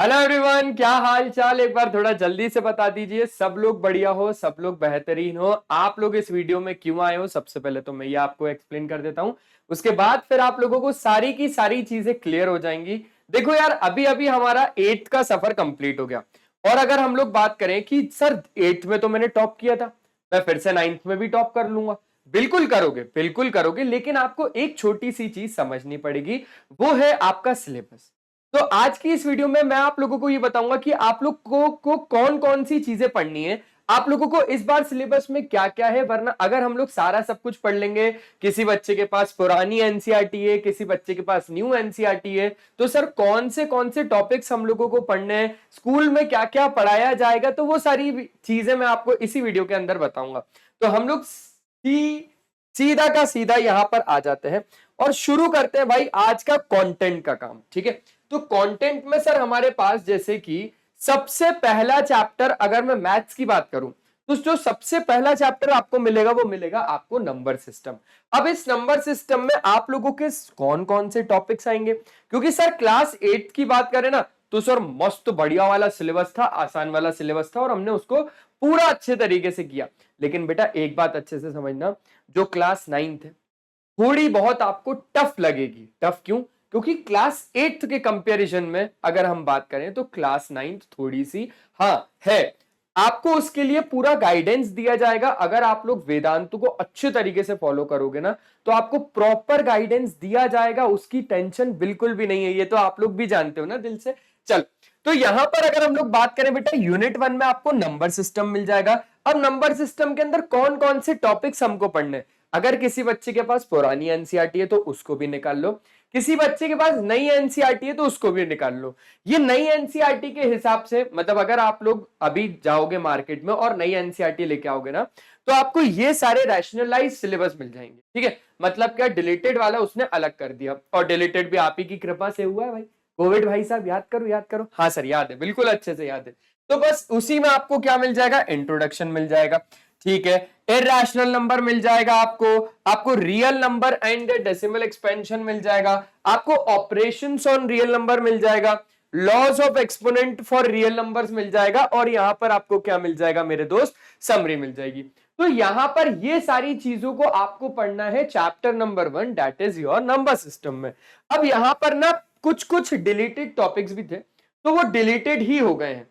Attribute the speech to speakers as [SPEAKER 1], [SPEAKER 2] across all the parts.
[SPEAKER 1] Hello everyone, क्या हाल चाल। एक बार थोड़ा जल्दी से बता दीजिए, सब लोग बढ़िया हो, सब लोग बेहतरीन हो। आप लोग इस वीडियो में क्यों आए हो, सबसे पहले तो मैं ये आपको एक्सप्लेन कर देता हूं। उसके बाद फिर आप लोगों को सारी की सारी चीजें क्लियर हो जाएंगी। देखो यार, अभी अभी हमारा 8th का सफर कंप्लीट हो गया। और अगर हम लोग बात करें कि सर 8th में तो मैंने टॉप किया था, मैं फिर से 9th में भी टॉप कर लूंगा। बिल्कुल करोगे, बिल्कुल करोगे, लेकिन आपको एक छोटी सी चीज समझनी पड़ेगी, वो है आपका सिलेबस। तो आज की इस वीडियो में मैं आप लोगों को ये बताऊंगा कि आप लोग को कौन कौन सी चीजें पढ़नी है, आप लोगों को इस बार सिलेबस में क्या क्या है। वरना अगर हम लोग सारा सब कुछ पढ़ लेंगे, किसी बच्चे के पास पुरानी एनसीईआरटी है, किसी बच्चे के पास न्यू एनसीईआरटी है, तो सर कौन से टॉपिक्स हम लोगों को पढ़ने हैं, स्कूल में क्या क्या पढ़ाया जाएगा, तो वो सारी चीजें मैं आपको इसी वीडियो के अंदर बताऊंगा। तो हम लोग सीधा का सीधा यहां पर आ जाते हैं और शुरू करते हैं भाई आज का कंटेंट का काम। ठीक है, तो कंटेंट में सर हमारे पास जैसे कि सबसे पहला चैप्टर, अगर मैं मैथ्स की बात करूं, तो जो सबसे पहला चैप्टर आपको मिलेगा वो मिलेगा आपको नंबर सिस्टम। अब इस नंबर सिस्टम में आप लोगों के कौन कौन से टॉपिक्स आएंगे, क्योंकि सर क्लास 8 की बात करें ना, तो सर मस्त बढ़िया वाला सिलेबस था, आसान वाला सिलेबस था, और हमने उसको पूरा अच्छे तरीके से किया। लेकिन बेटा एक बात अच्छे से समझना, जो क्लास 9th है थोड़ी बहुत आपको टफ लगेगी। टफ क्यों? क्योंकि क्लास 8th के कंपैरिजन में अगर हम बात करें तो क्लास 9th थोड़ी सी हाँ है। आपको उसके लिए पूरा गाइडेंस दिया जाएगा। अगर आप लोग वेदांतु को अच्छे तरीके से फॉलो करोगे ना, तो आपको प्रॉपर गाइडेंस दिया जाएगा, उसकी टेंशन बिल्कुल भी नहीं है। ये तो आप लोग भी जानते हो ना दिल से। चल, तो यहां पर अगर हम लोग बात करें बेटा, यूनिट 1 में आपको नंबर सिस्टम मिल जाएगा। अब नंबर सिस्टम के अंदर कौन कौन से टॉपिक्स हमको पढ़ने हैं। अगर किसी बच्चे के पास पुरानी एनसीईआरटी है तो उसको भी निकाल लो, किसी बच्चे के पास नई एनसीईआरटी है तो उसको भी निकाल लो। ये नई एनसीईआरटी के हिसाब से, मतलब अगर आप लोग अभी जाओगे मार्केट में और नई एनसीईआरटी लेके आओगे ना, तो आपको ये सारे रैशनलाइज सिलेबस मिल जाएंगे। ठीक है, मतलब क्या, डिलीटेड वाला उसने अलग कर दिया, और डिलीटेड भी आप ही की कृपा से हुआ है भाई। कोविड भाई साहब, याद करो याद करो। हाँ सर याद है, बिल्कुल अच्छे से याद है। तो बस उसी में आपको क्या मिल जाएगा, इंट्रोडक्शन मिल जाएगा। ठीक है, इरैशनल नंबर मिल जाएगा आपको real number and decimal expansion मिल जाएगा, आपको ऑपरेशंस ऑन रियल नंबर मिल जाएगा, laws of exponent for real numbers मिल जाएगा, और यहां पर आपको क्या मिल जाएगा मेरे दोस्त, समरी मिल जाएगी। तो यहां पर ये सारी चीजों को आपको पढ़ना है chapter number 1, that is your number system में। अब यहां पर ना कुछ कुछ डिलीटेड टॉपिक्स भी थे, तो वो डिलीटेड ही हो गए हैं,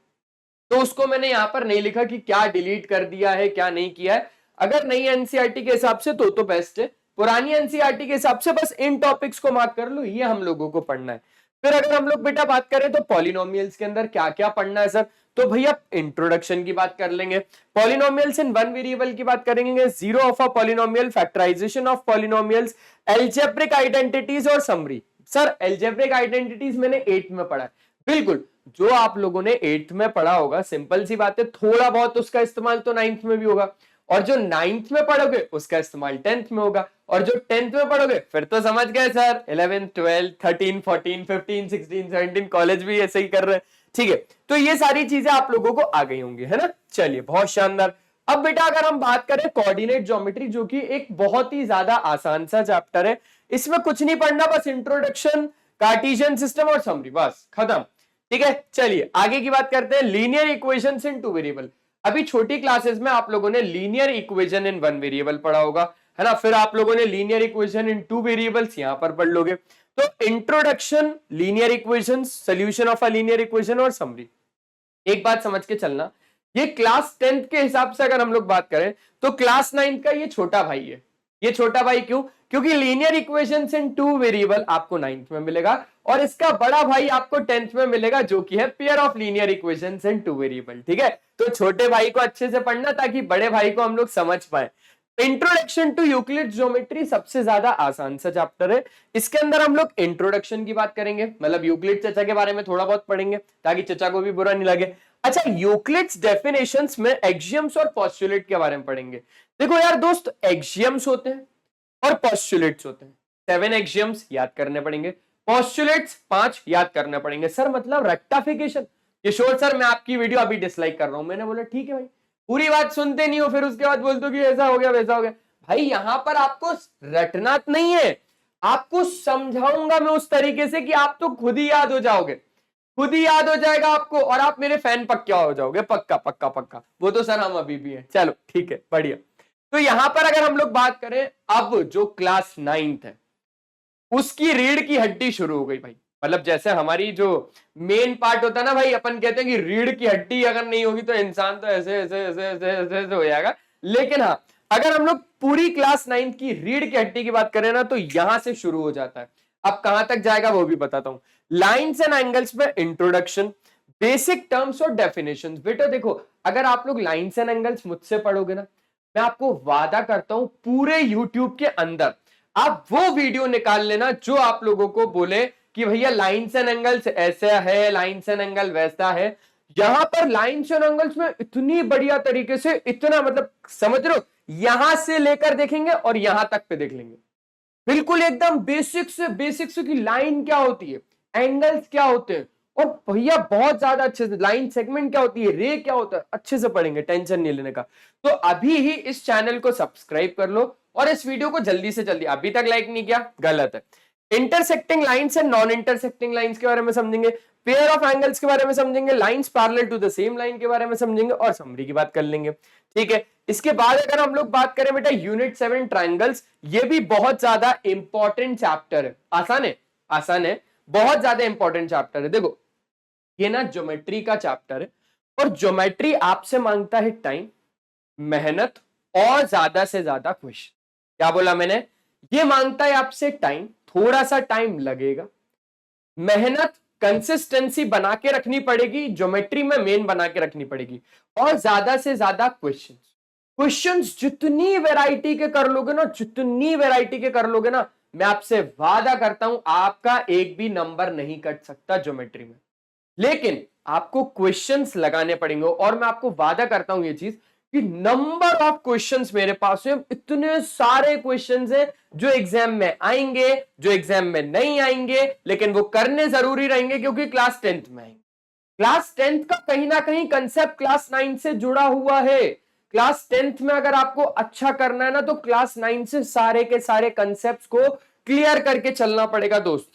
[SPEAKER 1] तो उसको मैंने यहां पर नहीं लिखा कि क्या डिलीट कर दिया है क्या नहीं किया है। अगर नई एनसीईआरटी के हिसाब से तो बेस्ट है, पुरानी एनसीईआरटी के हिसाब से बस इन टॉपिक्स को मार्क कर लो, ये हम लोगों को पढ़ना है। फिर अगर हम लोग बेटा बात करें तो पॉलिनोमियल्स के अंदर क्या क्या पढ़ना है सर, तो भैया इंट्रोडक्शन की बात कर लेंगे, पॉलिनोमियल्स इन वन वेरिएबल की बात करेंगे, zero of a polynomial, factorisation of polynomials, algebraic identities और समरी। सर एल्जेब्रिक आइडेंटिटीज मैंने 8th में पढ़ा है, बिल्कुल जो आप लोगों ने 8th में पढ़ा होगा, सिंपल सी बात है, थोड़ा बहुत उसका इस्तेमाल तो 9th में भी होगा, और जो 9th में पढ़ोगे उसका इस्तेमाल 10th में होगा, और जो 10th में पढ़ोगे फिर तो समझ गए सर 11th 12th 13 14 15 16 17 कॉलेज भी ऐसे ही कर रहे हैं। ठीक है, तो ये सारी चीजें आप लोगों को आ गई होंगी, है ना। चलिए, बहुत शानदार। अब बेटा अगर हम बात करें कोऑर्डिनेट ज्योमेट्री, जो कि एक बहुत ही ज्यादा आसान सा चैप्टर है, इसमें कुछ नहीं पढ़ना, बस इंट्रोडक्शन, कार्टेशियन सिस्टम और समरी, बस खत्म। ठीक है, चलिए आगे की बात करते हैं, लीनियर इक्वेशंस इन टू वेरिएबल। अभी छोटी क्लासेस में आप लोगों ने linear equation in one variable पढ़ा होगा, है ना। फिर आप लोगों ने linear equation in two variables यहां पर पढ़ लोगे। तो introduction, linear equations, solution of a linear equation और समरी। एक बात समझ के चलना, ये क्लास 10th के हिसाब से अगर हम लोग बात करें तो क्लास 9th का ये छोटा भाई है। ये छोटा भाई क्यों? क्योंकि लीनियर इक्वेशंस इन टू वेरिएबल आपको 9th में मिलेगा, और इसका बड़ा भाई आपको 10th में मिलेगा, जो कि है pair of linear equations in two variable. ठीक है, तो छोटे भाई को अच्छे से पढ़ना ताकि बड़े भाई को हम लोग समझ पाए। इंट्रोडक्शन टू यूक्लिड ज्योमेट्री सबसे ज्यादा आसान सा चैप्टर है। इसके अंदर हम लोग इंट्रोडक्शन की बात करेंगे, मतलब यूक्लिड चचा के बारे में थोड़ा बहुत पढ़ेंगे ताकि चचा को भी बुरा नहीं लगे। अच्छा, यूक्लिड्स डेफिनेशंस में एक्सियम्स और पोस्टुलेट के बारे में पढ़ेंगे। देखो यार दोस्त, एक्सियम्स होते हैं और पोस्टुलेट्स होते हैं। 7 एक्सियम्स याद करने पड़ेंगे, पोस्टुलेट्स 5 याद करने पड़ेंगे। सर मतलब रेक्टिफिकेशन, किशोर सर मैं आपकी वीडियो अभी डिसलाइक कर रहा हूं। मैंने बोला ठीक है भाई, पूरी बात सुनते नहीं हो, फिर उसके बाद बोलते हो कि ऐसा हो गया वैसा हो गया। भाई यहां पर आपको रटना नहीं है, आपको समझाऊंगा मैं उस तरीके से कि आप तो खुद ही याद हो जाओगे। खुद ही याद हो जाएगा आपको और आप मेरे फैन पक्का हो जाओगे, पक्का पक्का पक्का। वो तो सर हम अभी भी हैं। चलो ठीक है, बढ़िया। तो यहां पर अगर हम लोग बात करें, अब जो क्लास 9th है उसकी रीढ़ की हड्डी शुरू हो गई भाई। मतलब जैसे हमारी जो मेन पार्ट होता है ना भाई, अपन कहते हैं कि रीढ़ की हड्डी अगर नहीं होगी तो इंसान तो ऐसे ऐसे ऐसे ऐसे ऐसे, ऐसे हो जाएगा। लेकिन हाँ, अगर हम लोग पूरी क्लास 9th की रीढ़ की हड्डी की बात करें ना, तो यहां से शुरू हो जाता है। अब कहां तक जाएगा वो भी बताता हूं। लाइन्स एंड एंगल्स में इंट्रोडक्शन, बेसिक टर्म्स और डेफिनेशंस। बेटा देखो, अगर आप लोग लाइन्स एंड एंगल्स मुझसे पढ़ोगे ना, मैं आपको वादा करता हूं पूरे यूट्यूब के अंदर आप वो वीडियो निकाल लेना जो आप लोगों को बोले कि भैया लाइन्स एंड एंगल्स ऐसा है, लाइन्स एंड एंगल वैसा है। यहां पर लाइन्स एंड एंगल्स में इतनी बढ़िया तरीके से, इतना मतलब समझ रहे हो, यहां से लेकर देखेंगे और यहां तक पे देख लेंगे, बिल्कुल एकदम बेसिक से कि लाइन क्या होती है, एंगल्स क्या होते हैं, और भैया बहुत ज्यादा अच्छे से लाइन सेगमेंट क्या होती है, रे क्या होता है, अच्छे से पढ़ेंगे, टेंशन नहीं लेने का। तो अभी ही इस चैनल को सब्सक्राइब कर लो और इस वीडियो को जल्दी से जल्दी, अभी तक लाइक नहीं किया गलत है। Intersecting lines and non intersecting lines के बारे में समझेंगे, पेयर ऑफ एंगल्स के बारे में समझेंगे, lines parallel to the same line के बारे में समझेंगे और समरी की बात कर लेंगे। ठीक है, इसके बाद अगर हम लोग बात करें बेटा यूनिट 7 ट्रायंगल्स, ये भी बहुत ज्यादा इंपॉर्टेंट चैप्टर है। आसान है, आसान है, बहुत ज्यादा इंपॉर्टेंट चैप्टर है। देखो ये ना ज्योमेट्री का चैप्टर है और ज्योमेट्री आपसे मांगता है टाइम, मेहनत और ज्यादा से ज्यादा क्वेश्चन। क्या बोला मैंने? ये मांगता है आपसे टाइम, थोड़ा सा टाइम लगेगा, मेहनत कंसिस्टेंसी बना के रखनी पड़ेगी, ज्योमेट्री में मेन बना के रखनी पड़ेगी, और ज्यादा से ज्यादा क्वेश्चंस। क्वेश्चंस जितनी वैरायटी के कर लोगे ना, जितनी वैरायटी के कर लोगे ना, मैं आपसे वादा करता हूं आपका एक भी नंबर नहीं कट सकता ज्योमेट्री में। लेकिन आपको क्वेश्चंस लगाने पड़ेंगे और मैं आपको वादा करता हूं ये चीज कि नंबर ऑफ क्वेश्चंस मेरे पास है, इतने सारे क्वेश्चंस हैं जो एग्जाम में आएंगे, जो एग्जाम में नहीं आएंगे, लेकिन वो करने जरूरी रहेंगे क्योंकि क्लास 10th में आएंगे। क्लास 10th का कहीं ना कहीं कंसेप्ट क्लास 9 से जुड़ा हुआ है। क्लास 10th में अगर आपको अच्छा करना है ना, तो क्लास 9 से सारे के सारे कंसेप्ट को क्लियर करके चलना पड़ेगा दोस्त।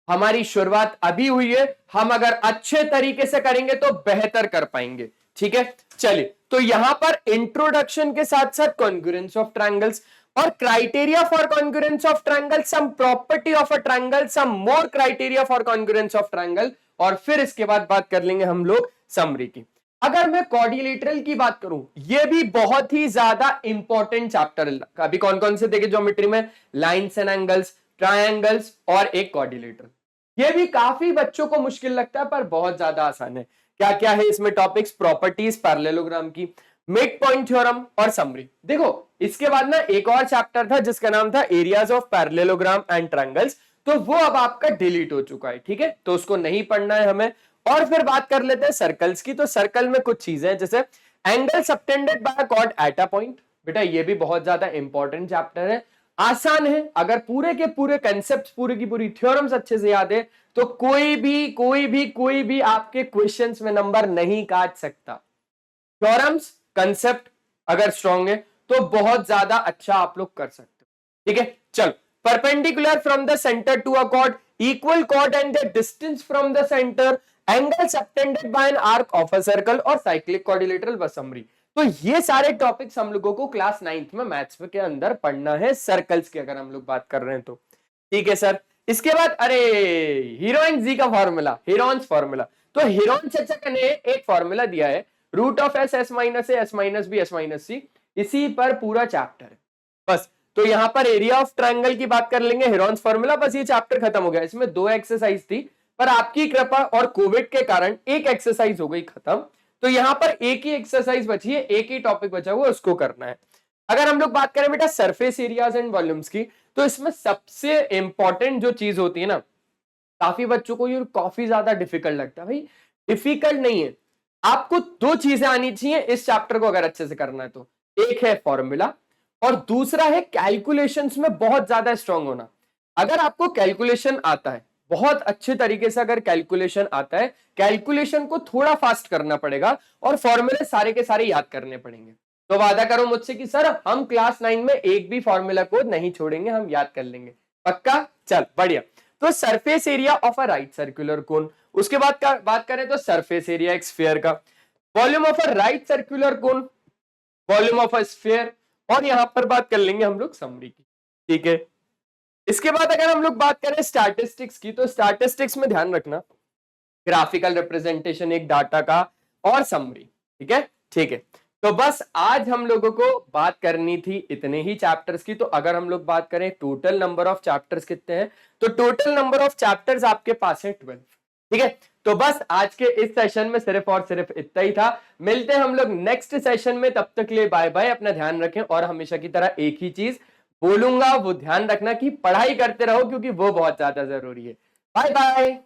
[SPEAKER 1] हमारी शुरुआत अभी हुई है, हम अगर अच्छे तरीके से करेंगे तो बेहतर कर पाएंगे। ठीक है, चलिए, तो यहां पर इंट्रोडक्शन के साथ साथ कॉन्ग्रुएंस ऑफ ट्रायंगल्स और criteria for congruence of triangle, sum property of a triangle, some more criteria for congruence of triangle, और फिर इसके बाद बात कर लेंगे हम लोग समरी की। अगर मैं क्वाड्रिलेटरल की बात करूं, यह भी बहुत ही ज्यादा इंपॉर्टेंट चैप्टर है। अभी कौन कौन से देखे ज्योमेट्री में? लाइन्स एंड एंगल्स, ट्रायंगल्स और एक क्वाड्रिलेटरल। ये भी काफी बच्चों को मुश्किल लगता है पर बहुत ज्यादा आसान है। क्या क्या है इसमें टॉपिक्स? प्रॉपर्टीज पैरेललोग्राम की, मिड पॉइंट थ्योरम और समरी। देखो इसके बाद ना एक और चैप्टर था जिसका नाम था areas of parallelogram and triangles, तो वो अब आपका डिलीट हो चुका है। ठीक है, तो उसको नहीं पढ़ना है हमें। और फिर बात कर लेते हैं सर्कल्स की। तो सर्कल में कुछ चीजें हैं जैसे angle subtended by chord at a point. बेटा ये भी बहुत ज्यादा इंपॉर्टेंट चैप्टर है, आसान है। अगर पूरे के पूरे कंसेप्ट, पूरी की पूरी थ्योरम्स अच्छे से याद है तो कोई भी आपके क्वेश्चंस में नंबर नहीं काट सकता। थ्योरम्स कंसेप्ट अगर स्ट्रांग है तो बहुत ज्यादा अच्छा आप लोग कर सकते हो। ठीक है, चलो, perpendicular from the centre to a chord, equal chord and the distance from the centre, angle subtended by an arc of a circle और साइक्लिक क्वाड्रिलेटरल व समरी। तो ये सारे टॉपिक्स हम लोगों को क्लास 9th में मैथ्स के अंदर पढ़ना है, सर्कल्स की अगर हम लोग बात कर रहे हैं तो। ठीक है सर, इसके बाद अरे हीरोइन जी का फॉर्मूला, हीरोन्स फॉर्मूला। तो हीरोन चचा ने एक फॉर्मूला दिया है, root of s, s minus a, s minus b, s minus c, इसी पर पूरा चैप्टर है बस। तो यहां पर एरिया ऑफ ट्रायंगल की बात कर लेंगे, हीरोन्स फॉर्मूला, बस ये चैप्टर खत्म हो गया। इसमें 2 एक्सरसाइज थी पर आपकी कृपा और कोविड के कारण एक एक्सरसाइज हो गई खत्म। तो यहां पर एक ही एक्सरसाइज बची है, एक ही टॉपिक बचा हुआ, उसको करना है। अगर हम लोग बात करें बेटा सरफेस एरियाज एंड वॉल्यूम्स की, तो इसमें सबसे इंपॉर्टेंट जो चीज होती है ना, काफी बच्चों को ये काफी ज्यादा डिफिकल्ट लगता है। भाई डिफिकल्ट नहीं है, आपको 2 चीजें आनी चाहिए इस चैप्टर को अगर अच्छे से करना है तो। एक है फॉर्मूला और दूसरा है कैलकुलेशंस में बहुत ज्यादा स्ट्रांग होना। अगर आपको कैलकुलेशन आता है, बहुत अच्छे तरीके से अगर कैलकुलेशन आता है, कैलकुलेशन को थोड़ा फास्ट करना पड़ेगा और फॉर्मूले सारे के सारे याद करने पड़ेंगे। तो वादा करो मुझसे कि सर हम क्लास 9 में एक भी फॉर्मूला को नहीं छोड़ेंगे, हम याद कर लेंगे, पक्का? चल बढ़िया। तो surface area of a right circular cone, उसके बाद बात करें तो सरफेस एरिया एक स्फीयर का, volume of a right circular cone, volume of a sphere, और यहां पर बात कर लेंगे हम लोग समरी की, ठीक है। इसके बाद अगर हम लोग बात करें स्टैटिस्टिक्स की, तो स्टैटिस्टिक्स में ध्यान रखना ग्राफिकल रिप्रेजेंटेशन एक डाटा का और समरी, ठीक है, ठीक है। तो बस आज हम लोगों को बात करनी थी इतने ही चैप्टर्स की। तो अगर हम लोग बात करें टोटल नंबर ऑफ चैप्टर्स कितने हैं, तो टोटल नंबर ऑफ चैप्टर्स आपके पास है 12, ठीक है। तो बस आज के इस सेशन में सिर्फ और सिर्फ इतना ही था। मिलते हैं हम लोग नेक्स्ट सेशन में, तब तक के लिए बाय बाय, अपना ध्यान रखें। और हमेशा की तरह एक ही चीज बोलूंगा, वो ध्यान रखना कि पढ़ाई करते रहो, क्योंकि वो बहुत ज्यादा जरूरी है। Bye bye.